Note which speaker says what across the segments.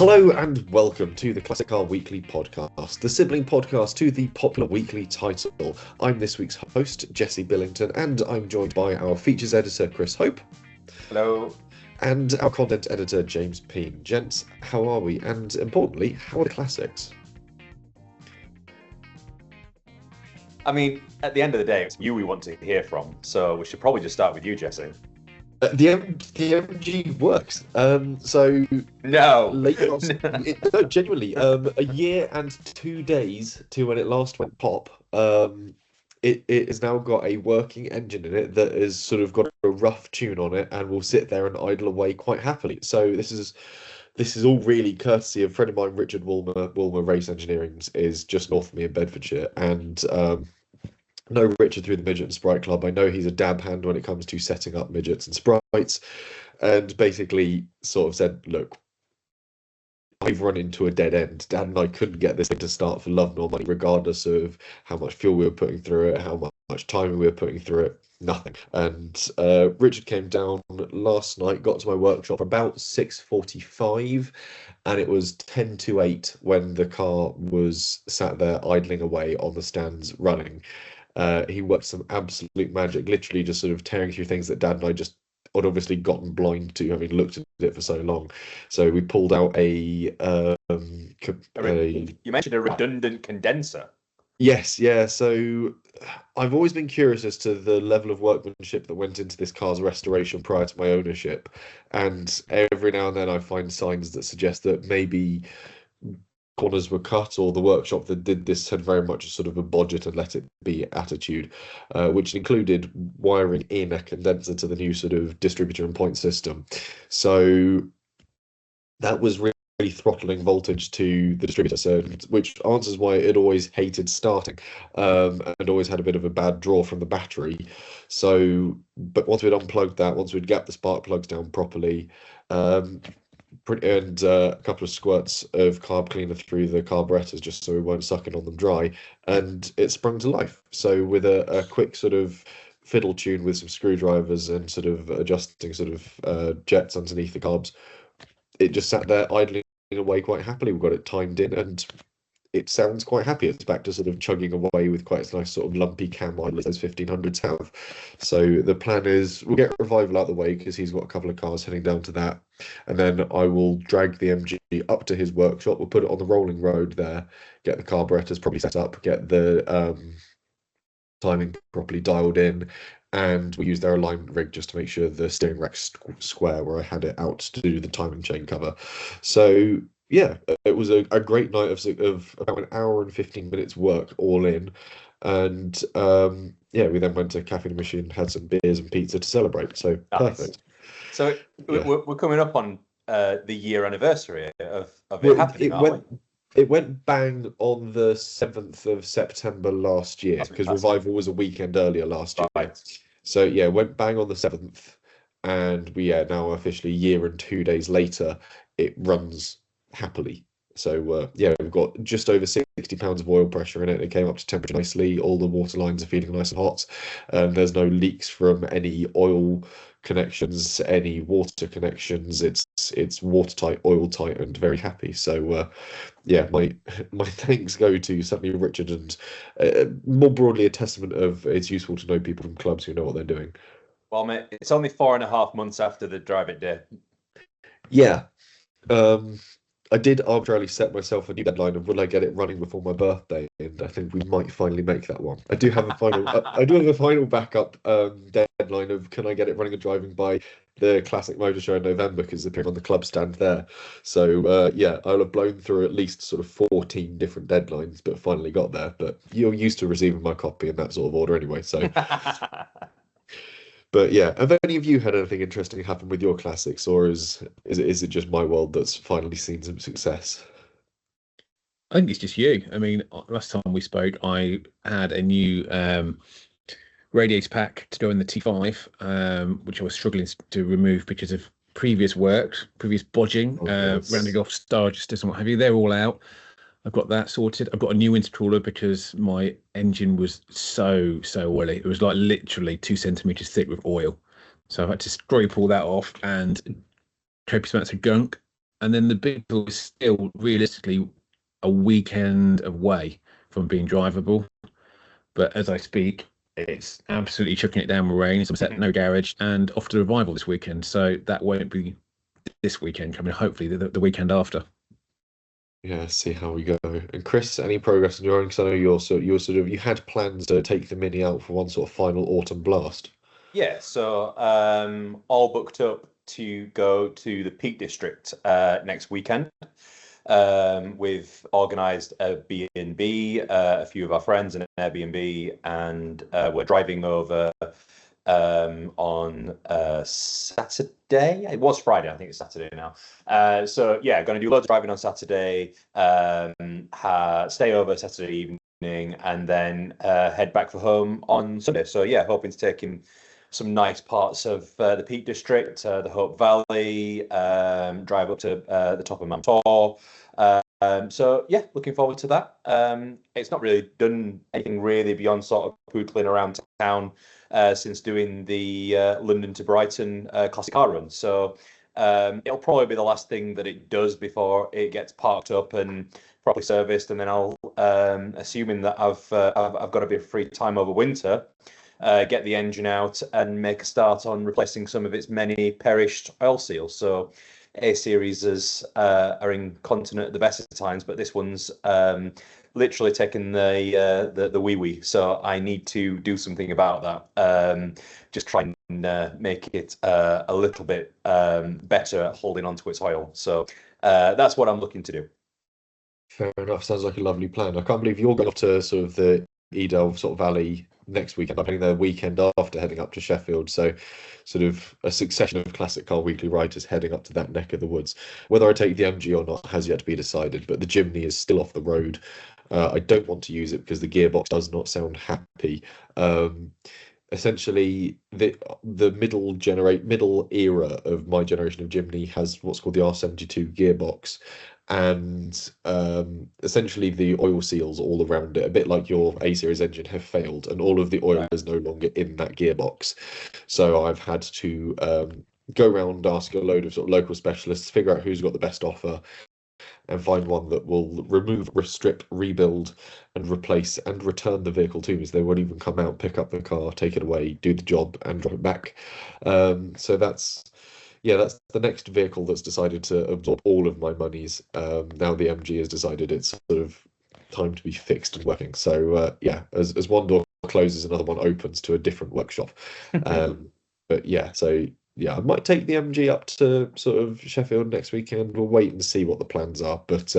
Speaker 1: Hello and welcome to the Classic Car Weekly podcast, the sibling podcast to the popular weekly title. I'm this week's host, Jesse Billington, and I'm joined by our features editor, Chris Hope.
Speaker 2: Hello.
Speaker 1: And our content editor, James Peen. Gents, how are we? And importantly, how are the classics?
Speaker 2: I mean, at the end of the day, it's you we want to hear from, so we should probably just start with you, Jesse.
Speaker 1: The MG works. So
Speaker 2: No.
Speaker 1: late last, no, genuinely, a year and 2 days to when it last went pop. It has now got a working engine in it that has sort of got a rough tune on it and will sit there and idle away quite happily. So this is all really courtesy of a friend of mine, Richard Woolmer. Woolmer Race Engineering is just north of me in Bedfordshire, and know Richard through the Midget and Sprite Club. I know he's a dab hand when it comes to setting up midgets and sprites, and basically sort of said, look, I've run into a dead end. Dad and I couldn't get this thing to start for love nor money, regardless of how much fuel we were putting through it, how much time we were putting through it, nothing. And Richard came down last night, got to my workshop about 6:45, and it was 10 to 8 when the car was sat there idling away on the stands running. He worked some absolute magic, literally just sort of tearing through things that Dad and I just had obviously gotten blind to, having looked at it for so long. So we pulled out
Speaker 2: You mentioned a redundant condenser.
Speaker 1: Yes, yeah. So I've always been curious as to the level of workmanship that went into this car's restoration prior to my ownership, and every now and then I find signs that suggest that maybe corners were cut, or the workshop that did this had very much a sort of a bodge it and let it be attitude, which included wiring in a condenser to the new sort of distributor and point system. So that was really throttling voltage to the distributor, so which answers why it always hated starting, and always had a bit of a bad draw from the battery. So, but once we'd unplugged that, once we'd gapped the spark plugs down properly, and a couple of squirts of carb cleaner through the carburetors just so we weren't sucking on them dry, and it sprung to life. So with a quick sort of fiddle tune with some screwdrivers and sort of adjusting sort of jets underneath the carbs, it just sat there idling away quite happily. We've got it timed in and it sounds quite happy. It's back to sort of chugging away with quite a nice sort of lumpy cam idle as those 1500s have. So the plan is we'll get Revival out of the way because he's got a couple of cars heading down to that, and then I will drag the MG up to his workshop. We'll put it on the rolling road there, get the carburetors probably set up, get the timing properly dialed in, and we use their alignment rig just to make sure the steering rack's square where I had it out to do the timing chain cover. So yeah, it was a great night of about an hour and 15 minutes work all in. And yeah, we then went to Cafe de Machine, had some beers and pizza to celebrate. So
Speaker 2: Nice.
Speaker 1: perfect.
Speaker 2: So
Speaker 1: Yeah.
Speaker 2: we're coming up on the year anniversary of it happening, aren't we?
Speaker 1: It went bang on the 7th of September last year,
Speaker 2: That's
Speaker 1: because
Speaker 2: fantastic.
Speaker 1: Revival was a weekend earlier last year.
Speaker 2: Right.
Speaker 1: So yeah, went bang on the 7th, and we are now officially a year and 2 days later, it runs happily. So yeah, we've got just over 60 pounds of oil pressure in it. It came up to temperature nicely. All the water lines are feeding nice and hot. There's no leaks from any oil connections, any water connections. It's watertight, oil tight, and very happy. So yeah, my thanks go to certainly Richard, and more broadly a testament of it's useful to know people from clubs who know what they're doing.
Speaker 2: Well, mate, it's only 4.5 months after the drive-it day.
Speaker 1: Yeah. I did arbitrarily set myself a new deadline of will I get it running before my birthday, and I think we might finally make that one. I do have a final backup deadline of can I get it running and driving by the Classic Motor Show in November, because it's appearing on the club stand there. So yeah, I'll have blown through at least sort of 14 different deadlines, but finally got there. But you're used to receiving my copy in that sort of order anyway, so. But yeah, have any of you had anything interesting happen with your classics, or is it just my world that's finally seen some success?
Speaker 3: I think it's just you. I mean, last time we spoke, I had a new radiator pack to go in the T5, which I was struggling to remove because of previous bodging,
Speaker 1: yes.
Speaker 3: rounding off star adjusters and what have you. They're all out. I've got that sorted. I've got a new intercooler because my engine was so oily. It was like literally 2 centimeters thick with oil. So I've had to scrape all that off and copious amounts of gunk and then the big tour is still realistically a weekend away from being drivable. But as I speak, it's absolutely chucking it down with rain. So I'm set no garage and off to Revival this weekend. So that won't be this weekend coming. Hopefully the weekend after.
Speaker 1: Yeah, see how we go. And Chris, any progress on your own? Because I know you had plans to take the Mini out for one sort of final autumn blast.
Speaker 2: Yeah, so all booked up to go to the Peak District next weekend. We've organised a B&B, a few of our friends in an Airbnb, and we're driving over on Saturday. It was Friday, I think it's Saturday now. So yeah, going to do loads of driving on Saturday, stay over Saturday evening, and then head back for home on Sunday. So yeah, hoping to take in some nice parts of the Peak District, the Hope Valley, drive up to the top of Mount Tor. So yeah, looking forward to that. It's not really done anything really beyond sort of pootling around town since doing the London to Brighton classic car run. So it'll probably be the last thing that it does before it gets parked up and properly serviced, and then I'll, assuming that I've got a bit of free time over winter, get the engine out and make a start on replacing some of its many perished oil seals. So A series are incontinent at the best of times, but this one's literally taken the wee wee. So I need to do something about that. Just try and make it a little bit better at holding onto its oil. So that's what I'm looking to do.
Speaker 1: Fair enough. Sounds like a lovely plan. I can't believe you're going off to sort of the Edel sort of Valley next weekend. I'm heading the weekend after heading up to Sheffield. So sort of a succession of Classic Car Weekly writers heading up to that neck of the woods. Whether I take the MG or not has yet to be decided, but the Jimny is still off the road. I don't want to use it because the gearbox does not sound happy. Essentially, the middle era of my generation of Jimny has what's called the R72 gearbox, and essentially the oil seals all around it, a bit like your A series engine, have failed, and all of the oil is no longer in that gearbox. So I've had to go around, ask a load of sort of local specialists, figure out who's got the best offer, and find one that will remove, strip, rebuild, and replace and return the vehicle to me. So they won't even come out, pick up the car, take it away, do the job, and drop it back. So that's the next vehicle that's decided to absorb all of my monies. Now the MG has decided it's sort of time to be fixed and working. So as one door closes, another one opens to a different workshop. But yeah, so yeah, I might take the MG up to sort of Sheffield next weekend. We'll wait and see what the plans are. But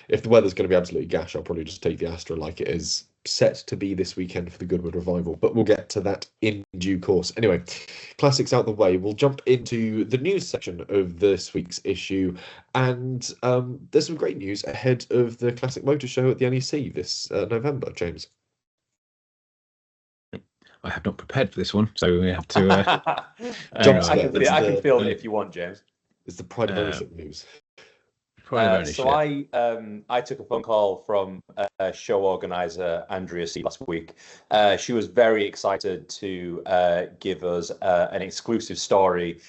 Speaker 1: if the weather's going to be absolutely gash, I'll probably just take the Astra like it is set to be this weekend for the Goodwood Revival. But we'll get to that in due course. Anyway, classics out the way. We'll jump into the news section of this week's issue. And there's some great news ahead of the Classic Motor Show at the NEC this November, James.
Speaker 3: I have not prepared for this one, so we have to.
Speaker 2: I can feel it if you want, James.
Speaker 1: It's the pride of ownership news.
Speaker 2: So I took a phone call from show organizer Andrea C last week. She was very excited to give us an exclusive story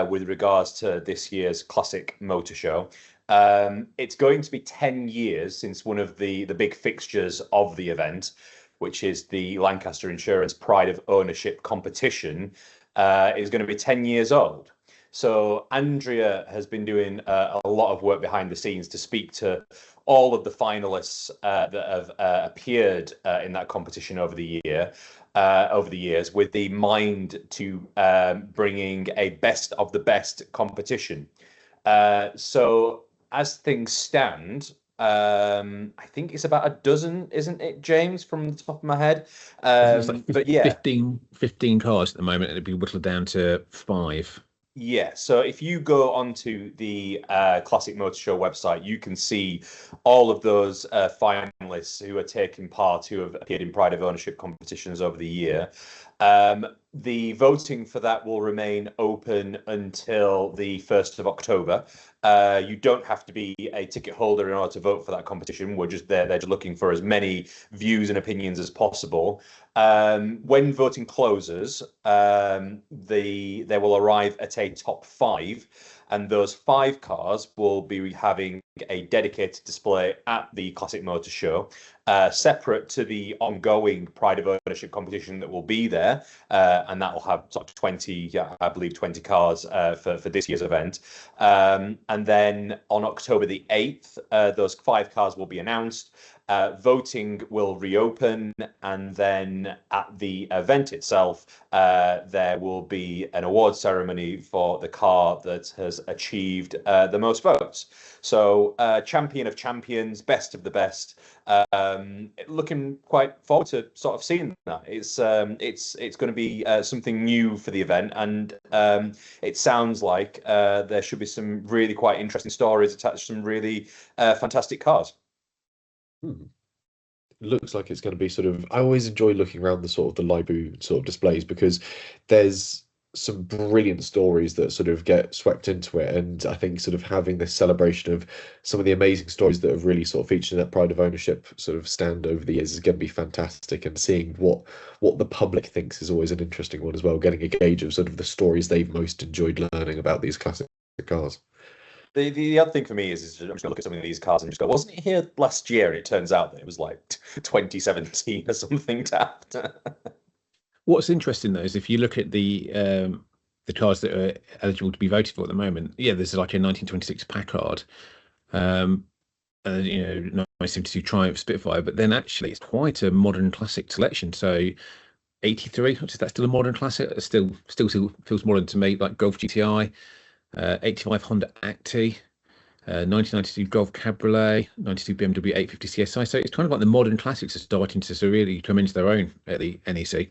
Speaker 2: with regards to this year's Classic Motor Show. It's going to be 10 years since one of the big fixtures of the event, which is the Lancaster Insurance Pride of Ownership competition, is going to be 10 years old. So Andrea has been doing a lot of work behind the scenes to speak to all of the finalists that have appeared in that competition over the years, with the mind to bringing a best of the best competition. So as things stand, I think it's about a dozen, isn't it, James, from the top of my head? But yeah,
Speaker 3: 15 cars at the moment, and it'd be whittled down to 5.
Speaker 2: Yeah, so if you go onto the Classic Motor Show website, you can see all of those finalists who are taking part, who have appeared in Pride of Ownership competitions over the year. The voting for that will remain open until the 1st of October. You don't have to be a ticket holder in order to vote for that competition. We're just there. They're just looking for as many views and opinions as possible. When voting closes, they will arrive at a top 5, and those 5 cars will be having a dedicated display at the Classic Motor Show, separate to the ongoing Pride of Ownership competition that will be there, and that will have sort of 20, I believe 20 cars for this year's event. And then on October the 8th, those 5 cars will be announced. Voting will reopen, and then at the event itself, there will be an award ceremony for the car that has achieved the most votes. So, champion of champions, best of the best. Looking quite forward to sort of seeing that. It's going to be something new for the event, and it sounds like there should be some really quite interesting stories attached to some really fantastic cars.
Speaker 1: Looks like it's going to be sort of. I always enjoy looking around the sort of the Libu sort of displays, because there's some brilliant stories that sort of get swept into it, and I think sort of having this celebration of some of the amazing stories that have really sort of featured in that Pride of Ownership sort of stand over the years is going to be fantastic. And seeing what the public thinks is always an interesting one as well, getting a gauge of sort of the stories they've most enjoyed learning about these classic cars.
Speaker 2: The other thing for me is I'm just going to look at some of these cars and just go, wasn't it here last year? And it turns out that it was like 2017 or something tapped.
Speaker 3: What's interesting though is if you look at the cars that are eligible to be voted for at the moment, there's like a 1926 Packard, you know, 1972 Triumph Spitfire, but then actually it's quite a modern classic selection. So 83, is that still a modern classic? It still feels modern to me, like Golf GTI. 85 Honda Acti, 1992 Golf Cabriolet, 92 BMW 850 CSI. So it's kind of like the modern classics are starting to really come into their own at the NEC.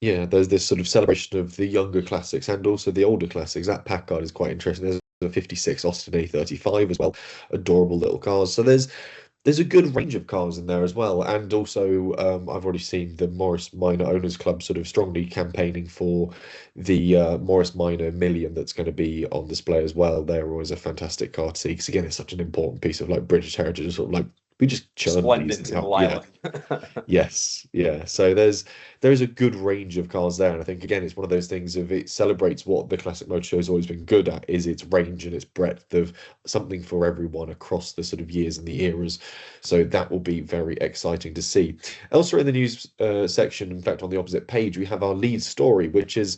Speaker 1: Yeah, there's this sort of celebration of the younger classics and also the older classics. That Packard is quite interesting. There's a 56 Austin A35 as well, adorable little cars. So there's a good range of cars in there as well. And also, I've already seen the Morris Minor Owners Club sort of strongly campaigning for the Morris Minor Million that's going to be on display as well. They're always a fantastic car to see, because again, it's such an important piece of like British heritage, sort of like we just churn these things out. Yeah. Yes, yeah. So there is a good range of cars there, and I think again it's one of those things of it celebrates what the Classic Motor Show has always been good at, is its range and its breadth of something for everyone across the sort of years and the eras. So that will be very exciting to see. Elsewhere in the news section, in fact on the opposite page, we have our lead story, which is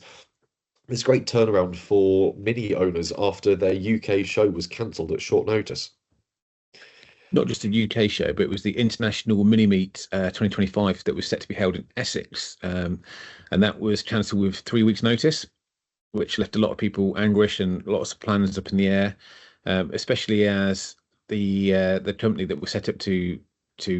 Speaker 1: this great turnaround for Mini owners after their UK show was cancelled at short notice.
Speaker 3: Not just a UK show, but it was the International Mini Meet 2025 that was set to be held in Essex. And that was cancelled with 3 weeks' notice, which left a lot of people anguished and lots of plans up in the air, especially as the company that was set up to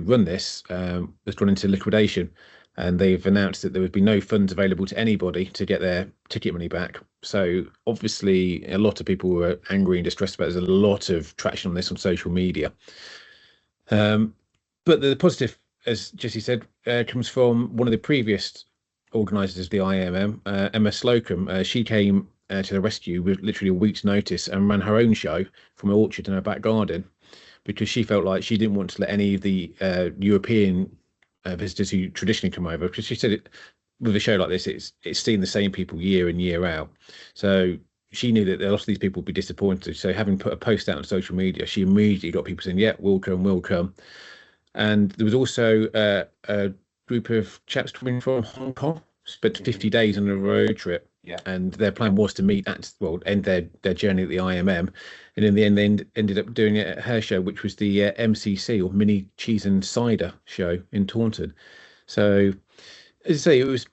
Speaker 3: run this was gone into liquidation. And they've announced that there would be no funds available to anybody to get their ticket money back. So obviously a lot of people were angry and distressed about it. There's a lot of traction on this on social media. But the positive, as Jesse said, comes from one of the previous organisers of the IMM, Emma Slocum. She came to the rescue with literally a week's notice and ran her own show from her orchard in her back garden, because she felt like she didn't want to let any of the European visitors who traditionally come over, because she said with a show like this, it's seeing the same people year in, year out. So she knew that a lot of these people would be disappointed. So having put a post out on social media, she immediately got people saying, yeah, we'll come. And there was also a group of chaps coming from Hong Kong, spent 50 days on a road trip.
Speaker 2: Yeah.
Speaker 3: And their plan was to meet end their journey at the IMM. And in the end, they ended up doing it at her show, which was the MCC, or Mini Cheese and Cider show in Taunton. So, as I say, it was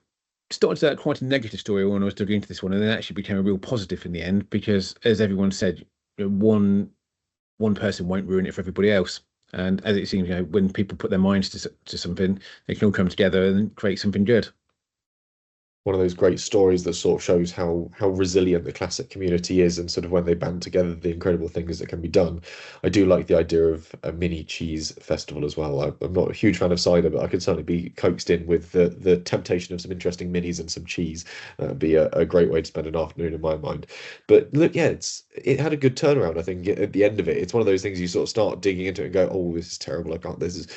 Speaker 3: started out quite a negative story when I was digging into this one, and then actually became a real positive in the end, because, as everyone said, one person won't ruin it for everybody else. And as it seems, when people put their minds to something, they can all come together and create something good.
Speaker 1: one of those great stories that sort of shows how resilient the classic community is, and sort of when they band together, the incredible things that can be done. I do like the idea of a mini cheese festival as well. I'm not a huge fan of cider, but I could certainly be coaxed in with the temptation of some interesting minis and some cheese. That'd be a great way to spend an afternoon in my mind. But look, yeah, it had a good turnaround. I think at the end of it, it's one of those things you sort of start digging into it and go, oh, this is terrible. I can't. This is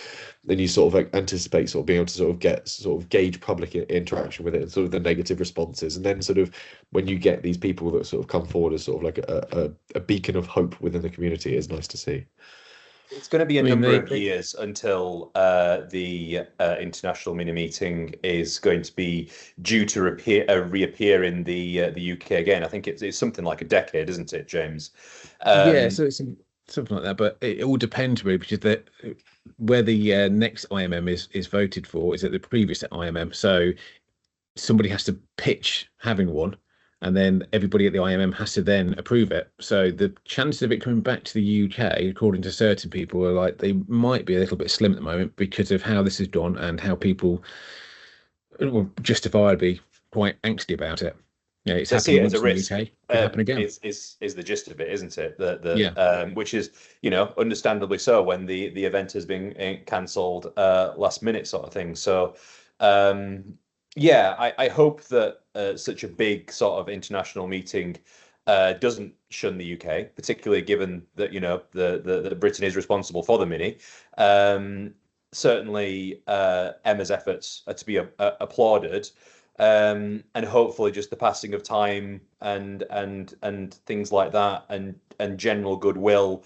Speaker 1: then you sort of like anticipate sort of being able to sort of get sort of gauge public interaction with it and sort of the negative responses, and then sort of when you get these people that sort of come forward as sort of like a beacon of hope within the community, it's nice to see.
Speaker 2: It's going to be a
Speaker 3: I mean,
Speaker 2: number of years until the international mini meeting is going to be due to reappear in the UK again. I think it's something like a decade, isn't it, James?
Speaker 3: Yeah, so it's something like that, but it all depends really, because where the next IMM is voted for is at the previous IMM. So somebody has to pitch having one, and then everybody at the IMM has to then approve it. So the chances of it coming back to the UK, according to certain people, are like they might be a little bit slim at the moment because of how this is done and how people will justifiably quite angsty about it. Yeah, it's happened once in the UK. It could happen again.
Speaker 2: Is the gist of it, isn't it?
Speaker 3: Yeah.
Speaker 2: Which is, understandably so when the event has been cancelled last minute sort of thing. So, yeah, I hope that such a big sort of international meeting doesn't shun the UK, particularly given that the Britain is responsible for the mini. Certainly, Emma's efforts are to be applauded. And hopefully just the passing of time and things like that and general goodwill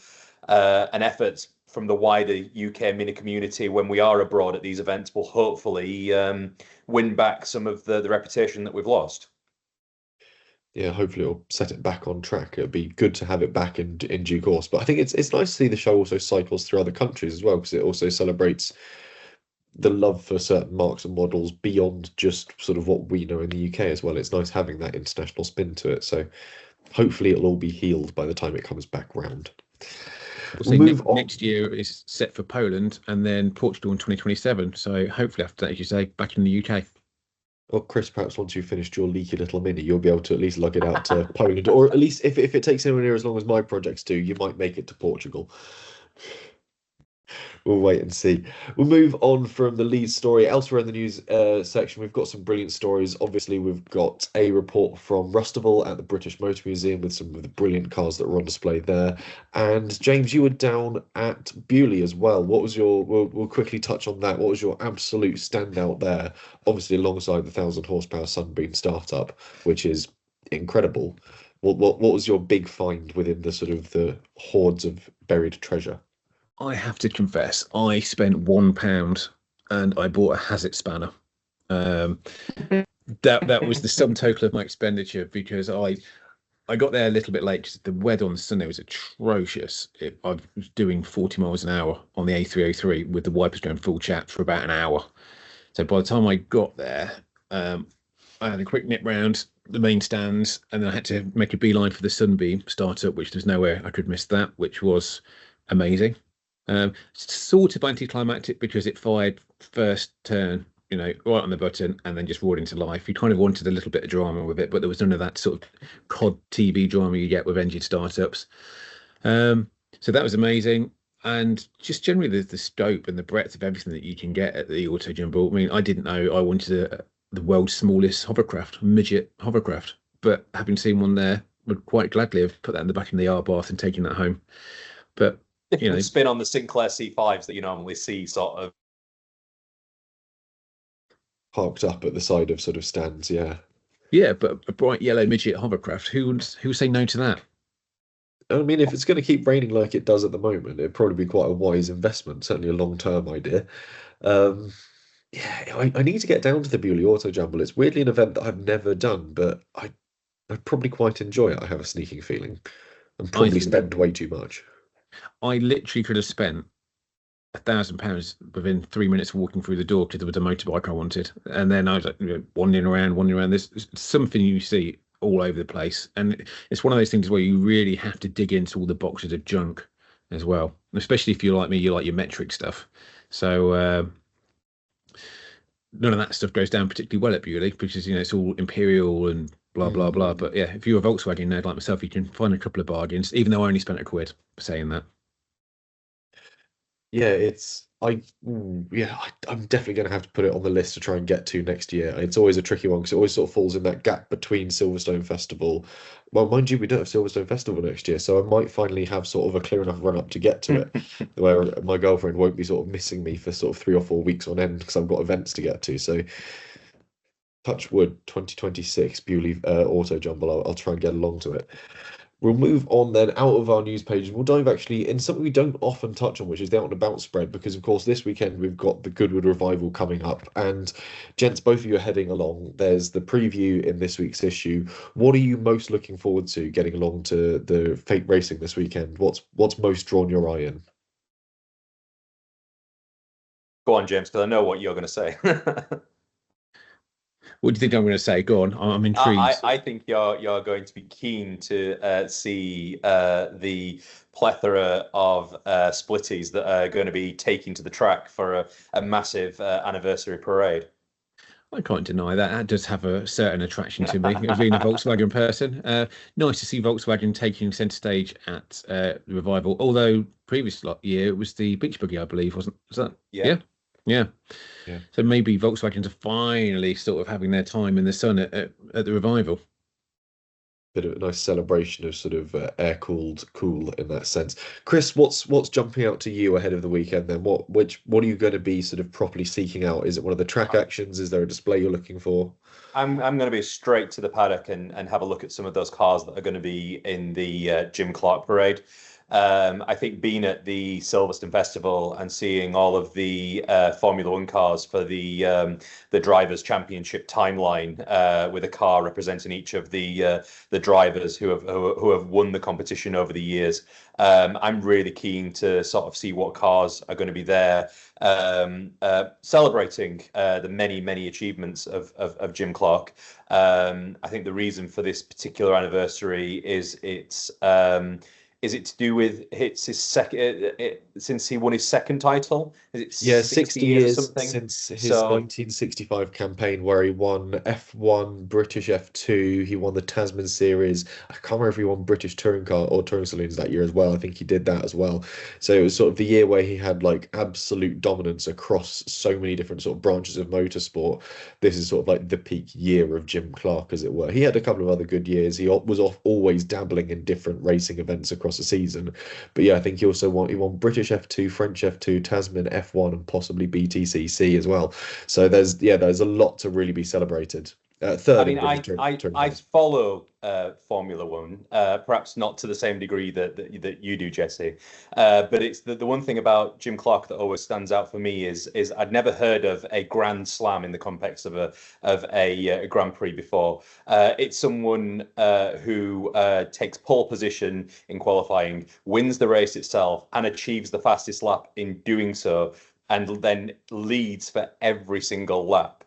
Speaker 2: and efforts from the wider UK mini community when we are abroad at these events will hopefully win back some of the reputation that we've lost.
Speaker 1: Yeah, hopefully it'll set it back on track. It'd be good to have it back in due course. But I think it's nice to see the show also cycles through other countries as well, because it also celebrates the love for certain marks and models beyond just sort of what we know in the UK as well. It's nice having that international spin to it. So hopefully it'll all be healed by the time it comes back round.
Speaker 3: Next year is set for Poland and then Portugal in 2027. So hopefully after that, as you say, back in the UK.
Speaker 1: Well, Chris, perhaps once you've finished your leaky little mini, you'll be able to at least lug it out to Poland, or at least if it takes anywhere near as long as my projects do, you might make it to Portugal. We'll wait and see. We'll move on from the lead story. Elsewhere in the news section, we've got some brilliant stories. Obviously, we've got a report from Rustival at the British Motor Museum with some of the brilliant cars that were on display there. And James, you were down at Beaulieu as well. What was your? We'll quickly touch on that. What was your absolute standout there? Obviously, alongside the 1,000 horsepower Sunbeam startup, which is incredible. What was your big find within the sort of the hordes of buried treasure?
Speaker 3: I have to confess, I spent £1 and I bought a Hazard spanner. That was the sum total of my expenditure, because I got there a little bit late because the weather on Sunday was atrocious. I was doing 40 miles an hour on the A303 with the wipers going full chat for about an hour. So by the time I got there, I had a quick nip round the main stands, and then I had to make a beeline for the Sunbeam startup, which there's nowhere I could miss that, which was amazing. Sort of anticlimactic because it fired first turn, right on the button, and then just roared into life. You kind of wanted a little bit of drama with it, but there was none of that sort of COD TV drama you get with engine startups. So that was amazing. And just generally the scope and the breadth of everything that you can get at the Autojumble. I mean, I didn't know I wanted the world's smallest hovercraft, midget hovercraft, but having seen one there, would quite gladly have put that in the back of the R-bath and taken that home. But
Speaker 2: spin on the Sinclair C5s that you normally see sort of
Speaker 1: parked up at the side of sort of stands. Yeah,
Speaker 3: but a bright yellow midget hovercraft, who would say no to that?
Speaker 1: I mean, if it's going to keep raining like it does at the moment, it'd probably be quite a wise investment, certainly a long-term idea. Yeah, I need to get down to the Beaulieu Autojumble. It's weirdly an event that I've never done, but I'd probably quite enjoy it. I have a sneaking feeling, and probably spend way too much.
Speaker 3: I literally could have spent £1,000 within 3 minutes walking through the door because there was a motorbike I wanted, and then I was like, wandering around. There's something you see all over the place, and it's one of those things where you really have to dig into all the boxes of junk as well, especially if you're like me, you like your metric stuff. So none of that stuff goes down particularly well at Beaulieu because it's all Imperial and blah blah blah. But yeah, if you're a Volkswagen nerd like myself, you can find a couple of bargains. Even though I only spent £1 for saying that.
Speaker 1: Yeah, I'm definitely going to have to put it on the list to try and get to next year. It's always a tricky one because it always sort of falls in that gap between Silverstone Festival. Well, mind you, we don't have Silverstone Festival next year, so I might finally have sort of a clear enough run up to get to it, where my girlfriend won't be sort of missing me for sort of 3 or 4 weeks on end because I've got events to get to. So, touch wood, 2026 Beaulieu Autojumble. I'll try and get along to it. We'll move on then out of our news pages. We'll dive actually in something we don't often touch on, which is the out and about spread, because of course this weekend we've got the Goodwood Revival coming up. And gents, both of you are heading along. There's the preview in this week's issue. What are you most looking forward to getting along to the Fate Racing this weekend? What's most drawn your eye in?
Speaker 2: Go on, James, because I know what you're going to say.
Speaker 3: What do you think I'm going to say? Go on, I'm intrigued.
Speaker 2: I think you're going to be keen to see the plethora of splitties that are going to be taking to the track for a massive anniversary parade.
Speaker 3: I can't deny that. That does have a certain attraction to me, as being a Volkswagen person. Nice to see Volkswagen taking centre stage at the Revival. Although previous year it was the Beach Buggy, I believe, wasn't? Was that?
Speaker 2: Yeah.
Speaker 3: Yeah. So maybe Volkswagens are finally sort of having their time in the sun at the Revival.
Speaker 1: Bit of a nice celebration of sort of air-cooled cool in that sense. Chris, what's jumping out to you ahead of the weekend then? What are you going to be sort of properly seeking out? Is it one of the track actions? Is there a display you're looking for?
Speaker 2: I'm going to be straight to the paddock and have a look at some of those cars that are going to be in the Jim Clark parade. I think being at the Silverstone Festival and seeing all of the Formula One cars for the Drivers' Championship timeline, with a car representing each of the drivers who have won the competition over the years, I'm really keen to sort of see what cars are going to be there, celebrating the many achievements of Jim Clark. I think the reason for this particular anniversary is it to do with it's his second since he won his second title? Is it
Speaker 1: 60 years
Speaker 2: or something?
Speaker 1: Since his 1965 campaign where he won F1, British F2, he won the Tasman Series. I can't remember if he won British Touring Car or Touring Saloons that year as well. I think he did that as well. So it was sort of the year where he had like absolute dominance across so many different sort of branches of motorsport. This is sort of like the peak year of Jim Clark, as it were. He had a couple of other good years. He was always dabbling in different racing events across the season. But yeah, I think he won British F2, French F2, Tasman F1, and possibly BTCC as well. So there's a lot to really be celebrated. Third,
Speaker 2: I mean, I follow Formula One, perhaps not to the same degree that you do, Jesse. But it's the one thing about Jim Clark that always stands out for me is I'd never heard of a Grand Slam in the context of a Grand Prix before. It's someone who takes pole position in qualifying, wins the race itself, and achieves the fastest lap in doing so, and then leads for every single lap.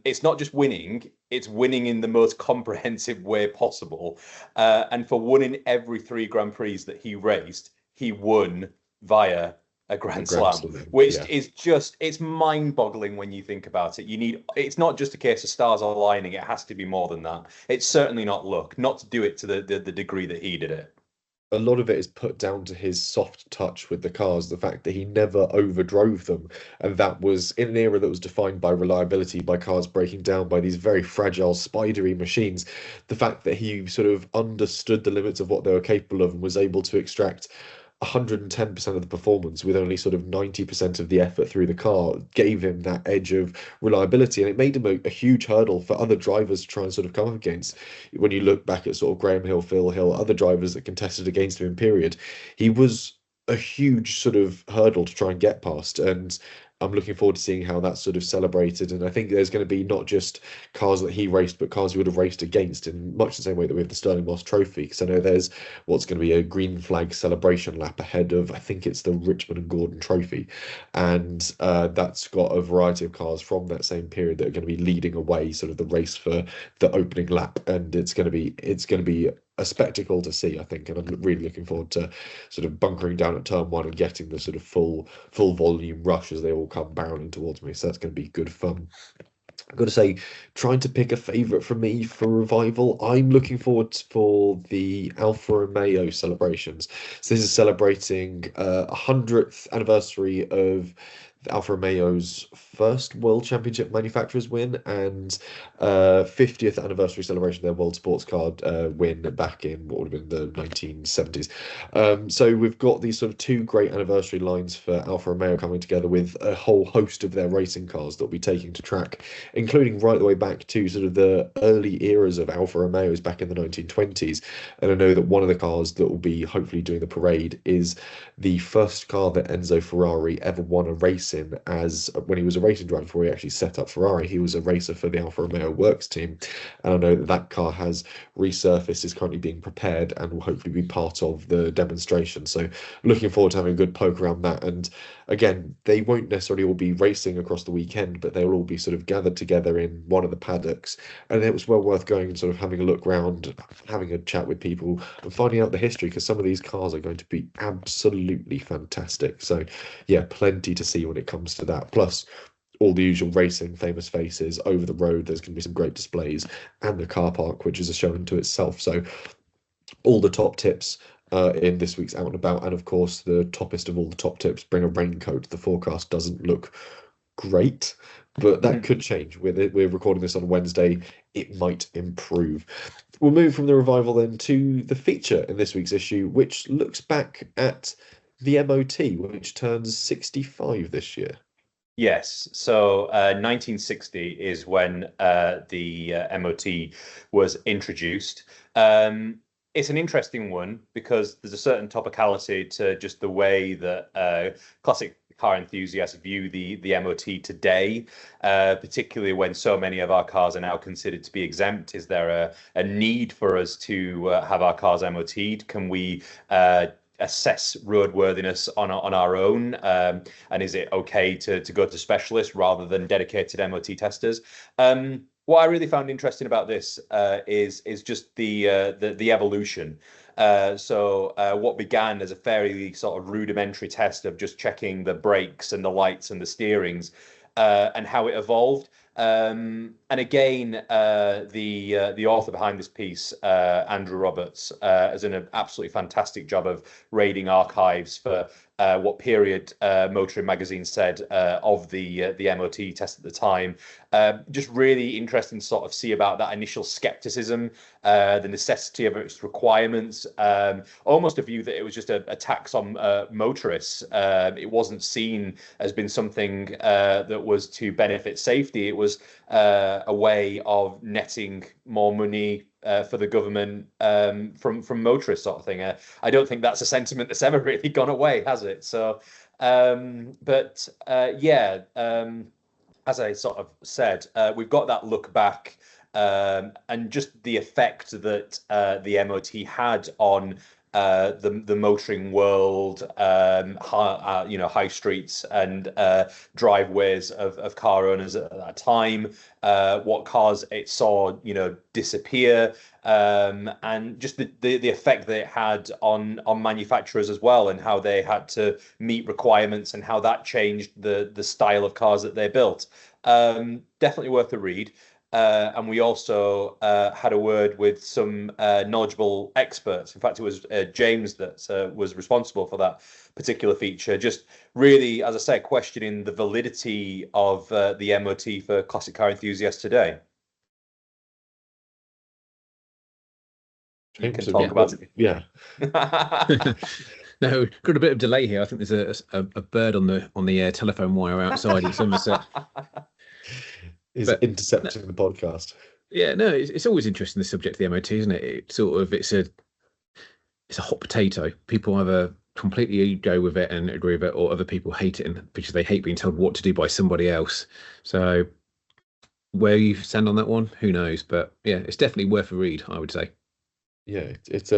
Speaker 2: It's not just winning, it's winning in the most comprehensive way possible. And for winning every 3 Grand Prix that he raced, he won via a Grand Slam, which is it's mind-boggling when you think about it. It's not just a case of stars aligning, it has to be more than that. It's certainly not luck, not to do it to the degree that he did it.
Speaker 1: A lot of it is put down to his soft touch with the cars, the fact that he never overdrove them. And that was in an era that was defined by reliability, by cars breaking down, by these very fragile, spidery machines. The fact that he sort of understood the limits of what they were capable of and was able to extract 110% of the performance with only sort of 90% of the effort through the car gave him that edge of reliability, and it made him a huge hurdle for other drivers to try and sort of come up against. When you look back at sort of Graham Hill, Phil Hill, other drivers that contested against him in period, he was a huge sort of hurdle to try and get past, and I'm looking forward to seeing how that's sort of celebrated. And I think there's going to be not just cars that he raced, but cars he would have raced against in much the same way that we have the Stirling Moss Trophy. Because I know there's what's going to be a green flag celebration lap ahead of, I think it's the Richmond and Gordon Trophy. And that's got a variety of cars from that same period that are going to be leading away sort of the race for the opening lap. And it's going to be a spectacle to see, I think, and I'm really looking forward to sort of bunkering down at turn one and getting the sort of full volume rush as they all come barreling towards me. So that's going to be good fun. I've got to say, trying to pick a favourite for me for Revival, I'm looking forward for the Alfa Romeo celebrations. So this is celebrating 100th anniversary of Alfa Romeo's first World Championship manufacturers win and 50th anniversary celebration of their World Sports Card win back in what would have been the 1970s. So we've got these sort of two great anniversary lines for Alfa Romeo coming together with a whole host of their racing cars that will be taking to track, including right the way back to sort of the early eras of Alfa Romeos back in the 1920s. And I know that one of the cars that will be hopefully doing the parade is the first car that Enzo Ferrari ever won a race in, as when he was a racing driver before he actually set up Ferrari, he was a racer for the Alfa Romeo Works team. And I know that that car has resurfaced, is currently being prepared, and will hopefully be part of the demonstration. So looking forward to having a good poke around that. And again, they won't necessarily all be racing across the weekend, but they'll all be sort of gathered together in one of the paddocks. And it was well worth going and sort of having a look around, having a chat with people, and finding out the history, because some of these cars are going to be absolutely fantastic. So yeah, plenty to see when it comes to that. Plus, all the usual racing, famous faces over the road. There's going to be some great displays, and the car park, which is a show unto itself. So all the top tips in this week's Out and About, and of course the toppest of all the top tips: bring a raincoat. The forecast doesn't look great, but that could change. We're recording this on Wednesday. It might improve. We'll move from the Revival then to the feature in this week's issue, which looks back at the MOT, which turns 65 this year.
Speaker 2: Yes, so 1960 is when the MOT was introduced. It's an interesting one because there's a certain topicality to just the way that classic car enthusiasts view the MOT today, particularly when so many of our cars are now considered to be exempt. Is there a need for us to have our cars MOT'd? Can we assess roadworthiness on our own, and is it okay to go to specialists rather than dedicated MOT testers? What I really found interesting about this is just the evolution. So what began as a fairly sort of rudimentary test of just checking the brakes and the lights and the steerings, and how it evolved. And again, the author behind this piece, Andrew Roberts, has done an absolutely fantastic job of raiding archives for what period Motoring Magazine said of the MOT test at the time. Just really interesting to sort of see about that initial skepticism, the necessity of its requirements, almost a view that it was just a tax on motorists. It wasn't seen as being something that was to benefit safety. It was a way of netting more money for the government from motorists, sort of thing. I don't think that's a sentiment that's ever really gone away, has it? So, yeah, as I sort of said, we've got that look back, and just the effect that the MOT had on the motoring world, high streets and driveways of car owners at that time, what cars it saw, disappear, and just the effect that it had on manufacturers as well, and how they had to meet requirements and how that changed the style of cars that they built. Definitely worth a read. And we also had a word with some knowledgeable experts. In fact, it was James that was responsible for that particular feature. Just really, as I say, questioning the validity of the MOT for classic car enthusiasts today. You can talk about it.
Speaker 1: Yeah.
Speaker 3: No, got a bit of delay here. I think there's a bird on the telephone wire outside in Somerset.
Speaker 1: Is intercepting the podcast.
Speaker 3: Yeah, no, it's always interesting, the subject of the MOT, isn't it? It's a hot potato. People either completely go with it and agree with it, or other people hate it because they hate being told what to do by somebody else. So where you stand on that one, who knows? But yeah, it's definitely worth a read, I would say.
Speaker 1: Yeah, it's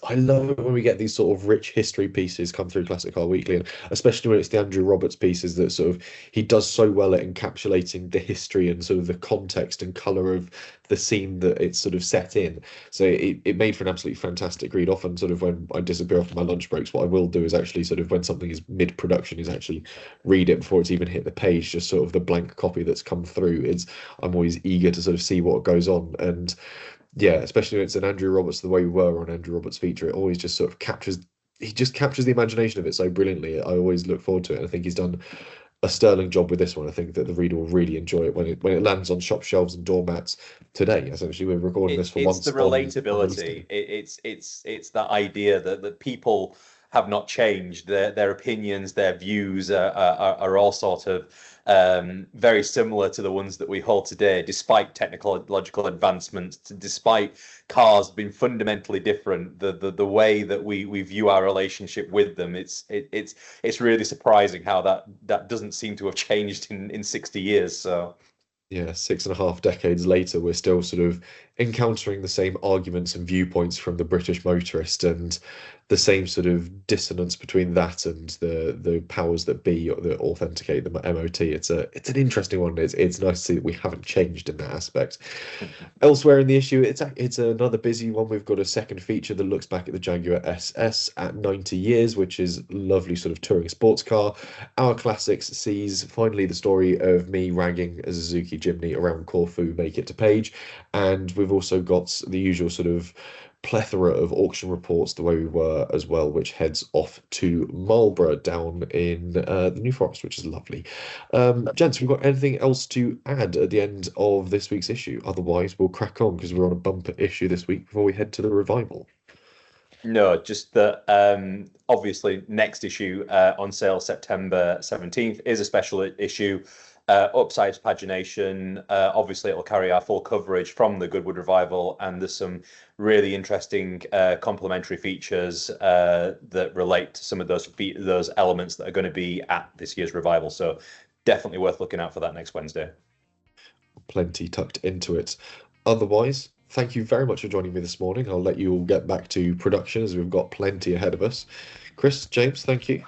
Speaker 1: I love it when we get these sort of rich history pieces come through Classic Car Weekly, and especially when it's the Andrew Roberts pieces that sort of he does so well at encapsulating the history and sort of the context and colour of the scene that it's sort of set in. So it made for an absolutely fantastic read. Often sort of when I disappear off my lunch breaks, what I will do is actually sort of when something is mid-production is actually read it before it's even hit the page, just sort of the blank copy that's come through. It's I'm always eager to sort of see what goes on. And yeah, especially when it's an Andrew Roberts the way we were on Andrew Roberts feature, it always just sort of captures he just captures the imagination of it so brilliantly. I always look forward to it. And I think he's done a sterling job with this one. I think that the reader will really enjoy it when it lands on shop shelves and doormats today. Essentially, we're recording this for
Speaker 2: It's
Speaker 1: once
Speaker 2: the
Speaker 1: on release
Speaker 2: relatability.
Speaker 1: day.
Speaker 2: It's that idea that people have not changed. Their opinions, their views are all sort of very similar to the ones that we hold today, despite technological advancements, despite cars being fundamentally different. The way that we view our relationship with them, it's really surprising how that doesn't seem to have changed in 60 years. So.
Speaker 1: Yeah, 6.5 decades later, we're still sort of encountering the same arguments and viewpoints from the British motorist, and the same sort of dissonance between that and the powers that be that authenticate the MOT. It's an interesting one. It's nice to see that we haven't changed in that aspect. Elsewhere in the issue, it's another busy one. We've got a second feature that looks back at the Jaguar SS at 90 years, which is lovely sort of touring sports car. Our Classics sees finally the story of me ragging a Suzuki Jimny around Corfu make it to page, and we've also got the usual sort of plethora of auction reports the way we were as well, which heads off to Marlborough down in the New Forest, which is lovely. Gents, we've got anything else to add at the end of this week's issue? Otherwise, we'll crack on because we're on a bumper issue this week before we head to the revival.
Speaker 2: No, just that obviously next issue on sale September 17th is a special issue, upsized pagination. Obviously, it will carry our full coverage from the Goodwood Revival, and there's some really interesting complementary features that relate to some of those elements that are going to be at this year's revival. So definitely worth looking out for that next Wednesday.
Speaker 1: Plenty tucked into it. Otherwise, thank you very much for joining me this morning. I'll let you all get back to production as we've got plenty ahead of us. Chris, James, thank you.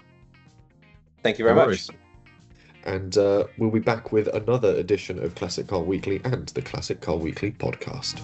Speaker 2: Thank you very much.
Speaker 1: And we'll be back with another edition of Classic Car Weekly and the Classic Car Weekly podcast.